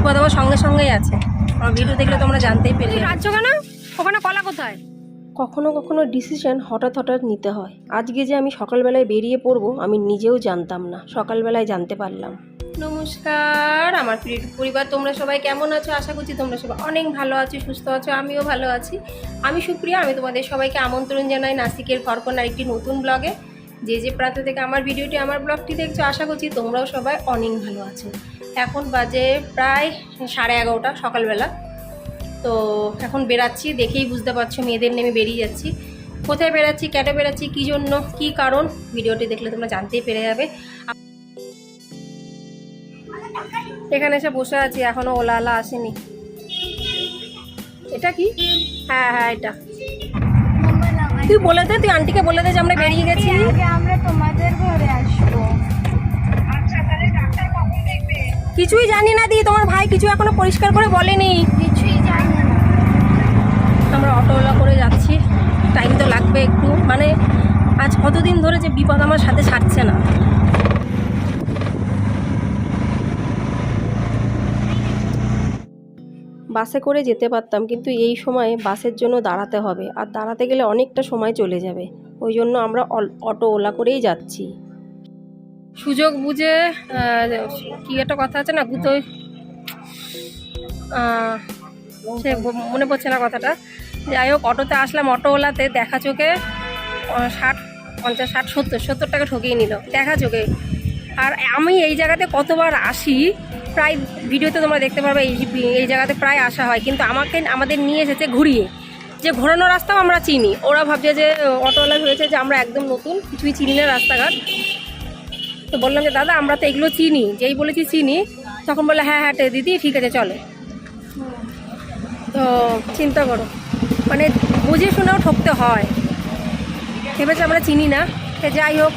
বিপদ আবার সঙ্গে সঙ্গেই আছে। আমার ভিডিও দেখলে তোমরা জানতেই পেরে যাচ্ছ কেন, ওখানে কলা কোথায়? কখনো কখনো ডিসিশন হঠাৎ হঠাৎ নিতে হয়। আজকে যে আমি সকালবেলায় বেরিয়ে পড়বো আমি নিজেও জানতাম না, সকালবেলায় জানতে পারলাম। নমস্কার আমার প্রিয় পরিবার, তোমরা সবাই কেমন আছো? আশা করছি তোমরা সবাই অনেক ভালো আছো, সুস্থ আছো, আমিও ভালো আছি। আমি সুপ্রিয়া, আমি তোমাদের সবাইকে আমন্ত্রণ জানাই নাসিকের ঘরকন্যার একটি নতুন ব্লগে। যে যে প্রান্ত থেকে আমার ভিডিওটি, আমার ব্লগটি দেখছো, আশা করছি তোমরাও সবাই অনেক ভালো আছো। এখন বাজে প্রায় 11:30 সকালবেলা। তো এখন বেরাচ্ছি, দেখেই বুঝতে পারছো মেয়েদের নেমে বেরিয়ে যাচ্ছি। কোথায় বেরাচ্ছি, কেটে বেরাচ্ছি, কী জন্য, কী কারণ, ভিডিওটি দেখলে তোমরা জানতেই পেরে যাবে। এখানে এসে বসে আছি, এখনো ওলা আসেনি। এটা কি? হ্যাঁ হ্যাঁ এটা তুই বলে দে, তুই আন্টিকে বলে দে যে আমরা বেরিয়ে গেছি, আমরা তোমাদের ঘরে আসবো। কিছুই জানি না দি, তোমার ভাই কিছু এখনো পরিষ্কার করে বলেনি, কিছুই জানি না। আমরা অটোওয়ালা করে যাচ্ছি, টাইম তো লাগবে একটু। মানে আজ কতদিন ধরে যে বিপদ আমার সাথে ছাড়ছে না। বাসে করে যেতে পারতাম, কিন্তু এই সময়ে বাসের জন্য দাঁড়াতে হবে, আর দাঁড়াতে গেলে অনেকটা সময় চলে যাবে। ওই জন্য আমরা অটোওয়ালা করেই যাচ্ছি। সুযোগ বুঝে কি একটা কথা আছে না, গুতোয় সে মনে পড়ছে না কথাটা। যাই হোক, অটোতে আসলাম, অটোওয়ালাতে দেখা চোখে 60, 50, 60, 70 টাকা ঠকিয়ে নিল দেখা চোখে। আর আমি এই জায়গাতে কতবার আসি, প্রায় ভিডিওতে তোমরা দেখতে পারবে এই জায়গাতে প্রায় আসা হয়, কিন্তু আমাদের নিয়ে এসেছে ঘুরিয়ে। যে ঘোরানো রাস্তাও আমরা চিনি, ওরা ভাবছে যে অটোওয়ালা হয়েছে যে আমরা একদম নতুন, কিছুই চিনি না রাস্তাঘাট। তো বললাম যে দাদা আমরা তো এগুলো চিনি, যেই বলেছি চিনি, তখন বললে হ্যাঁ হ্যাঁ দিদি ঠিক আছে চলো। তো চিন্তা করো, মানে বুঝে শুনেও ঠকতে হয়। ভেবেছে আমরা চিনি না। যাই হোক,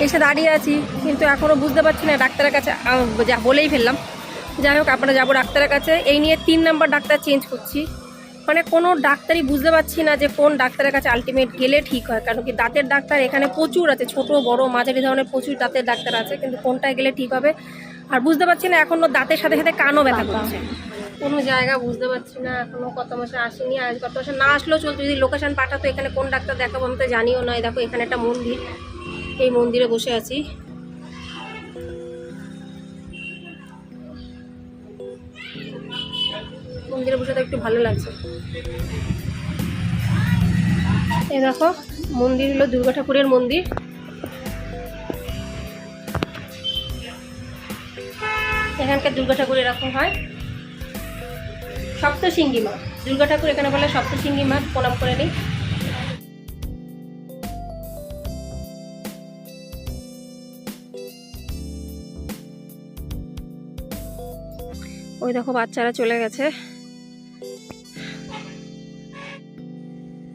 এসে দাঁড়িয়ে আছি, কিন্তু এখনও বুঝতে পারছি না ডাক্তারের কাছে যা বলেই ফেললাম। যাই হোক, আমরা যাবো ডাক্তারের কাছে। এই নিয়ে 3 নাম্বার ডাক্তার চেঞ্জ করছি। মানে কোনো ডাক্তারই বুঝতে পারছি না যে কোন ডাক্তারের কাছে আলটিমেট গেলে ঠিক হয়। কারণ কি দাঁতের ডাক্তার এখানে প্রচুর আছে, ছোট বড় মাঝারি ধরনের প্রচুর দাঁতের ডাক্তার আছে, কিন্তু কোনটায় গেলে ঠিক হবে আর বুঝতে পারছি না। এখনও দাঁতের সাথে সাথে কানও ব্যথা করছে, কোনো জায়গা বুঝতে পারছি না। এখনও কত মাসে আসেনি, আজ কত মাসে না আসলেও চলতো, যদি লোকেশান পাঠাতো এখানে কোন ডাক্তার দেখাবো আমি তো জানিও নয়। দেখো এখানে একটা মন্দির, এই মন্দিরে বসে আছি। মন্দিরে বসে তো একটু ভালো লাগছে। এই দেখো মন্দির হলো দুর্গা ঠাকুরের মন্দির। এখানকার দুর্গা ঠাকুর এরকম হয়, সপ্তশৃঙ্গী মা দুর্গা ঠাকুর, এখানে বলে সপ্তশৃঙ্গী মা। প্রণাম করে নিই। ওই দেখো বাচ্চারা চলে গেছে।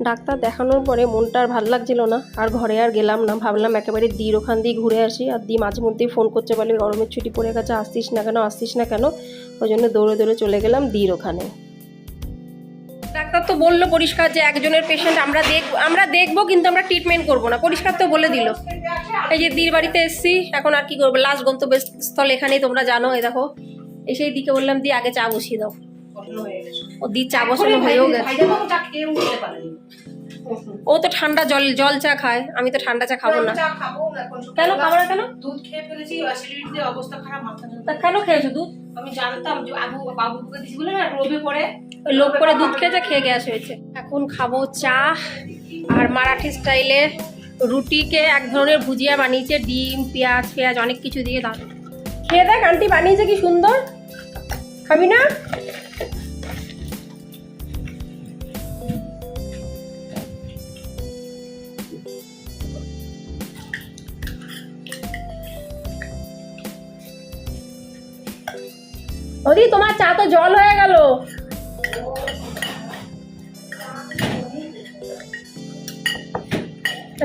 ডাক্তার দেখানোর পরে মনটা আর ভালো লাগছিল না, আর ঘরে আর গেলাম না। ভাবলাম একেবারে দির ওখান দিয়ে ঘুরে আসি। আর দি মাঝে মধ্যেই ফোন করছে, বলে গরমের ছুটি পড়ে গেছে, আসছিস না কেন আসছিস না কেন। ওই জন্য দৌড়ে দৌড়ে চলে গেলাম দির ওখানে। ডাক্তার তো বললো পরিষ্কার যে একজনের পেশেন্ট আমরা দেখবো, কিন্তু আমরা ট্রিটমেন্ট করবো না, পরিষ্কার তো বলে দিল। এই যে দির বাড়িতে এসছি, এখন আর কি করবো, লাস্ট গন্তব্যস্থল এখানেই, তোমরা জানো। এই দেখো এসেই দিকে বললাম দি আগে চা বসিয়ে দাও। ও দি চা বসানো হয়েও গেছে। ও তো ঠান্ডা জল চা খায়, আমি তো ঠান্ডা চা খাবো না। কেন খাবো না? কেন? দুধ খেয়ে ফেলেছি, অ্যাসিডিটিতে অবস্থা খারাপ, মাথা তা কেন খেয়েছো দুধ? আমি জানতাম যে বাবুকে দিছি বলে না, রোবে পড়ে লোভ করে দুধ খেয়েছে, খেয়ে গ্যাস হয়েছে। এখন খাবো চা আর মারাঠি স্টাইলে রুটিকে এক ধরনের ভুজিয়া বানিয়েছে, ডিম পেঁয়াজ অনেক কিছু দিয়ে। দাও খেয়ে দেখ, আন্টি বানিয়েছে কি সুন্দর। খাবি না? ওদি তোমার চা তো জল হয়ে গেল।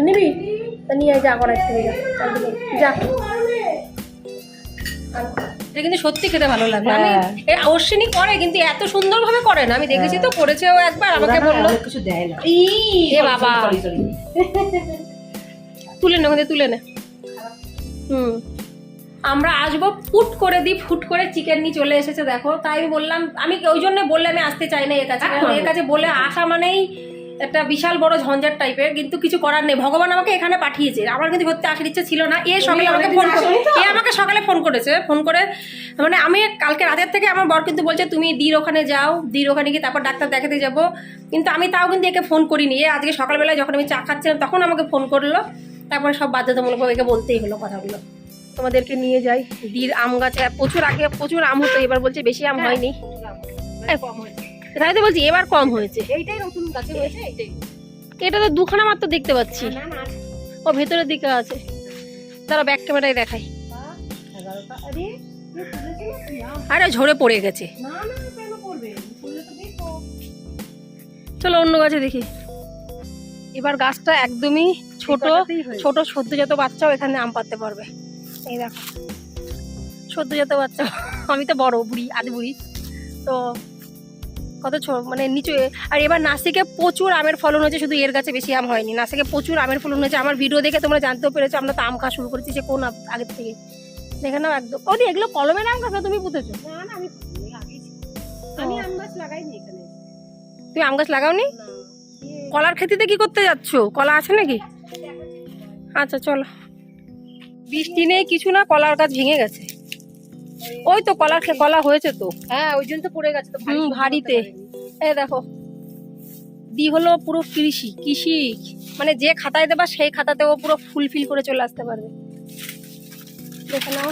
নিবি? নিয়ে যা করার থেকে যা। এটা কিন্তু সত্যি খেতে ভালো লাগে। আমি অশ্বিনী করে, কিন্তু এত সুন্দরভাবে করে না। আমি দেখেছি তো, করেছে ও একবার, আমাকে বললো কিছু দেয় না। এ বাবা তুলে নে, তুলে নে। আমরা আসবো ফুট করে দিই, ফুট করে চিকেন নিয়ে চলে এসেছে দেখো। তাই আমি বললাম, আমি ওই জন্য বললে আমি আসতে চাই না এর কাছে, কারণ এর কাছে বলে আসা মানেই একটা বিশাল বড় ঝঞ্ঝাট টাইপের, কিন্তু কিছু করার নেই, ভগবান আমাকে এখানে পাঠিয়েছে। আমার কিন্তু সত্যি আসার ইচ্ছে ছিল না। সকালে আমাকে ফোন করে, আমাকে সকালে ফোন করেছে, ফোন করে মানে আমি কালকে রাতের থেকে আমার বর কিন্তু বলছে তুমি দির ওখানে যাও, দির ওখানে গিয়ে তারপর ডাক্তার দেখাতে যাব, কিন্তু আমি তাও কিন্তু একে ফোন করিনি। আজকে সকালবেলায় যখন আমি চা খাচ্ছিলাম তখন আমাকে ফোন করলো, তারপরে সব বাধ্যতামূলকভাবে একে বলতেই হলো কথাগুলো। তোমাদেরকে নিয়ে যাই দির আম গাছে, প্রচুর আগে প্রচুর আম হতো, এবার বলছে বেশি আম হয়নি, তাই তো বলছি এবার কম হয়েছে। এইটাই নতুন গাছে হয়েছে, এইটাই। এটা তো দুখানা মাত্র দেখতে পাচ্ছি, না না ও ভেতরের দিকে আছে। তারা ব্যাক ক্যামেরায় দেখাই। 11টা। আরে আরে ঝরে পড়ে গেছে। না না, কেন করবে? করলে তো দেখো। চলো অন্য গাছে দেখি। এবার গাছটা একদমই ছোট, ছোট সদ্যজাত বাচ্চাও এখানে আম পাততে পারবে। এই দেখো সদ্যজাত বাচ্চা, আমি তো বড় বুড়ি, আদি বুড়ি, তো কত মানে নিচে। আর এবার নাসিকে প্রচুর আমের ফলন হয়েছে, শুধু এর গাছে বেশি আম হয়নি, নাসিকে প্রচুর আমের ফলন হয়েছে। আমার ভিডিও দেখে তোমরা জানতেও পেরেছো আমরা তো আম খাওয়া শুরু করেছি সে কোন আগের থেকে। দেখে নাও একদম। ওদি এগুলো কলমের আম গাছ না তুমি পুঁতেছো? না না, আমি আগেই ছিল। আমি আম গাছ লাগাইনি এখানে। তুমি আম গাছ লাগাওনি? কলার খেতিতে কি করতে যাচ্ছ? কলা আছে নাকি? আচ্ছা চলো। বৃষ্টি নেই কিছু না, কলার গাছ ভেঙে গেছে। ওই তো কলা হয়েছে তো। হ্যাঁ, ওই জন্য তো পড়ে গেছে তো ভারীতে। এই দেখো দি হলো পুরো কৃষি মানে যে খাতায় দেবা সেই খাতাতেও পুরো ফুলফিল করে চলে আসতে পারবে। দেখে নাও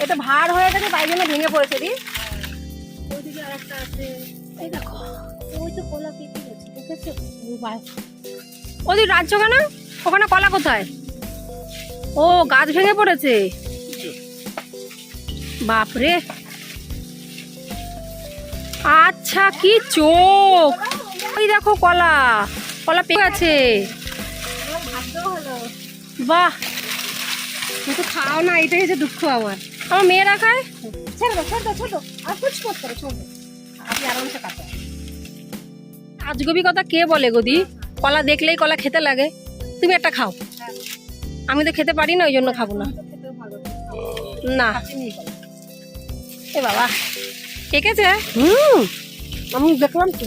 এটা ভার হয়ে গেছে তাই জন্য ভেঙে পড়েছে। দি ওইদিকে আরেকটা আছে। এই দেখো ওই তো কলা পেকে গেছে, দেখেছো? ওদি রাজ্য কেন? ওখানে কলা কোথায়? ও গাছ ভেঙে পড়েছে, বাপরে। আচ্ছা কি চোখ, ওই দেখো কলা পেকে গেছে। বাহ, কিন্তু খাও না, এটাই হচ্ছে দুঃখ আমার। আমার মেয়েরা খায়। ছেড়ে দাও, ছেড়ে দাও, ছেড়ে দাও। আর কুছ করতে হবে, ছোট আপনি আরামসে কাটো। আজগবি কথা কে বলে গদি? কলা দেখলেই কলা খেতে লাগে। তুমি একটা খাও, আমি তো খেতে পারি না ওই জন্য খাবো না। না এ বাবা পেকেছে। আমি দেখলাম তো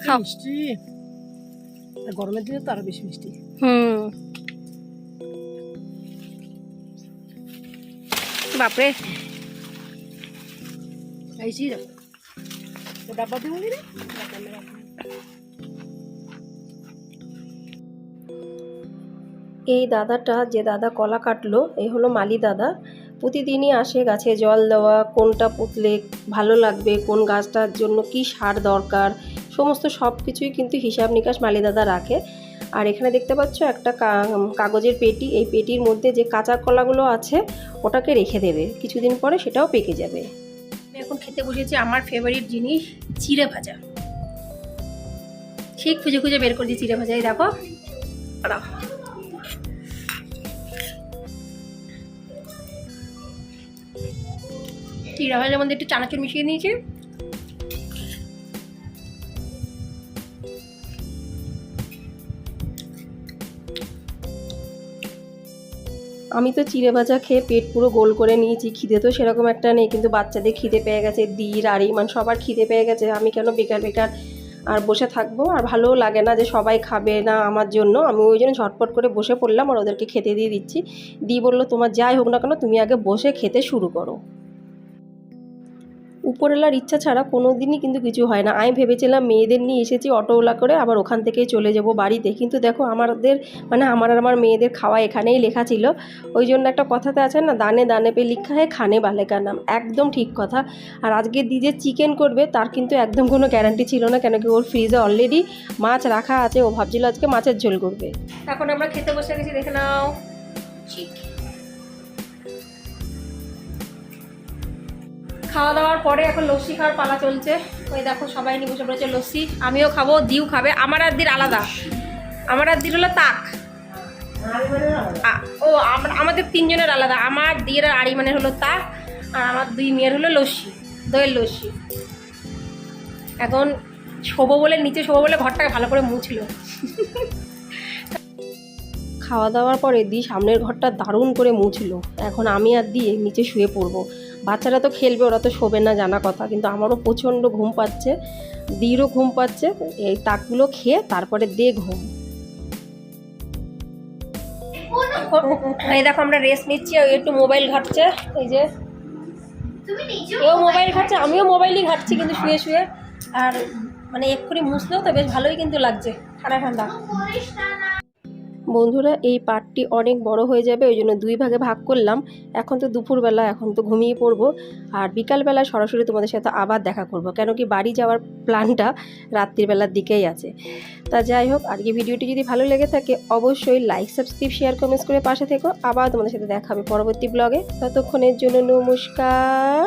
খাও। মিষ্টি, গরমের দিনে তো আরো বেশি মিষ্টি। বাপরে খাইছি ডাব্বা দিব রে। এই দাদাটা যে দাদা কলা কাটলো এই হলো মালি দাদা। প্রতিদিনই আসে গাছে জল দেওয়া, কোনটা পুঁতলে ভালো লাগবে, কোন গাছটার জন্য কি সার দরকার, সমস্ত সব কিছুই কিন্তু হিসাব নিকাশ মালি দাদা রাখে। আর এখানে দেখতে পাচ্ছ একটা কাগজের পেটি, এই পেটির মধ্যে যে কাঁচা কলাগুলো আছে ওটাকে রেখে দেবে, কিছুদিন পরে সেটাও পেকে যাবে। আমি এখন খেতে বসেছি আমার ফেভারিট জিনিস চিড়ে ভাজা। ঠিক খুঁজে খুঁজে বের করছি চিড়ে ভাজা। এই দেখো চিড়ে ভাজার মধ্যে একটু চানাচুর মিশিয়ে নিয়েছি। আমি তো চিড়ে ভাজা খেয়ে পেট পুরো গোল করে নিয়েছি, খিদে তো সেরকম একটা নেই, কিন্তু বাচ্চাদের খিদে পেয়ে গেছে, দির আর ইমান সবার খিদে পেয়ে গেছে। আমি কেন বেকার বেকার আর বসে থাকবো, আর ভালোও লাগে না যে সবাই খাবে না আমার জন্য। আমি ওই জন্য ঝটপট করে বসে পড়লাম আর ওদেরকে খেতে দিয়ে দিচ্ছি। দি বললো তোমার যাই হোক না কেন তুমি আগে বসে খেতে শুরু করো। উপরওয়ালার ইচ্ছা ছাড়া কোনো দিনই কিন্তু কিছু হয় না। আমি ভেবেছিলাম মেয়েদের নিয়ে এসেছি অটোওলা করে, আবার ওখান থেকেই চলে যাব বাড়িতে, কিন্তু দেখো আমাদের মানে আমার আর আমার মেয়েদের খাওয়া এখানেই লেখা ছিল। ওই জন্য একটা কথাতে আছে না, দানে দানে পে লিখা হয় খানে বালে কা নাম, একদম ঠিক কথা। আর আজকে দি যে চিকেন করবে তার কিন্তু একদম কোনো গ্যারান্টি ছিল না, কেন কি ওর ফ্রিজে অলরেডি মাছ রাখা আছে, ও ভাবছিল আজকে মাছের ঝোল করবে। এখন আমরা খেতে বসে গেছি, দেখে নাও। খাওয়া দাওয়ার পরে এখন লস্যি খাওয়ার পালা চলছে। ওই দেখো সবাই নিয়ে বসে পড়েছে লস্যি, আমিও খাবো, দিও খাবে। আমার আর দির আলাদা, আমার আর দির হলো তাক। ও আমাদের তিনজনের আলাদা, আমার দিয়ের আর আরিমানের হলো তাক, আর আমার দুই মেয়ের হলো লস্যি, দইয়ের লস্যি। এখন শোবো বলে নিচে শোবো বলে ঘরটাকে ভালো করে মুছলো। খাওয়া দাওয়ার পরে দি সামনের ঘরটা দারুণ করে মুছলো। এখন আমি আর দিয়ে নিচে শুয়ে পড়বো। বাচ্চারা তো খেলবে, ওরা তো শোবে না জানা কথা, কিন্তু আমারও প্রচণ্ড ঘুম পাচ্ছে, দিরও ঘুম পাচ্ছে। এই তাকগুলো খেয়ে তারপরে দে ঘুম। এই দেখো আমরা রেস্ট নিচ্ছি, ওই একটু মোবাইল ঘাটছে, এই যে এও মোবাইল ঘাটছে, আমিও মোবাইলই ঘাটছি কিন্তু শুয়ে শুয়ে। আর মানে এক্ষুনি মুছলেও তো বেশ ভালোই কিন্তু লাগছে, ঠান্ডা ঠান্ডা। বন্ধুরা এই পার্টটি অনেক বড় হয়ে যাবে, ওই জন্য 2 ভাগে ভাগ করলাম। এখন তো দুপুরবেলা, এখন তো ঘুমিয়ে পড়বো, আর বিকালবেলা সরাসরি তোমাদের সাথে আবার দেখা করব, কেন কি বাড়ি যাওয়ার প্ল্যানটা রাত্রিবেলার দিকেই আছে। তা যাই হোক, আজকে ভিডিওটি যদি ভালো লেগে থাকে অবশ্যই লাইক, সাবস্ক্রাইব, শেয়ার, কমেন্টস করে পাশে থেকো। আবার তোমাদের সাথে দেখা হবে পরবর্তী ব্লগে। ততক্ষণের জন্য নমস্কার।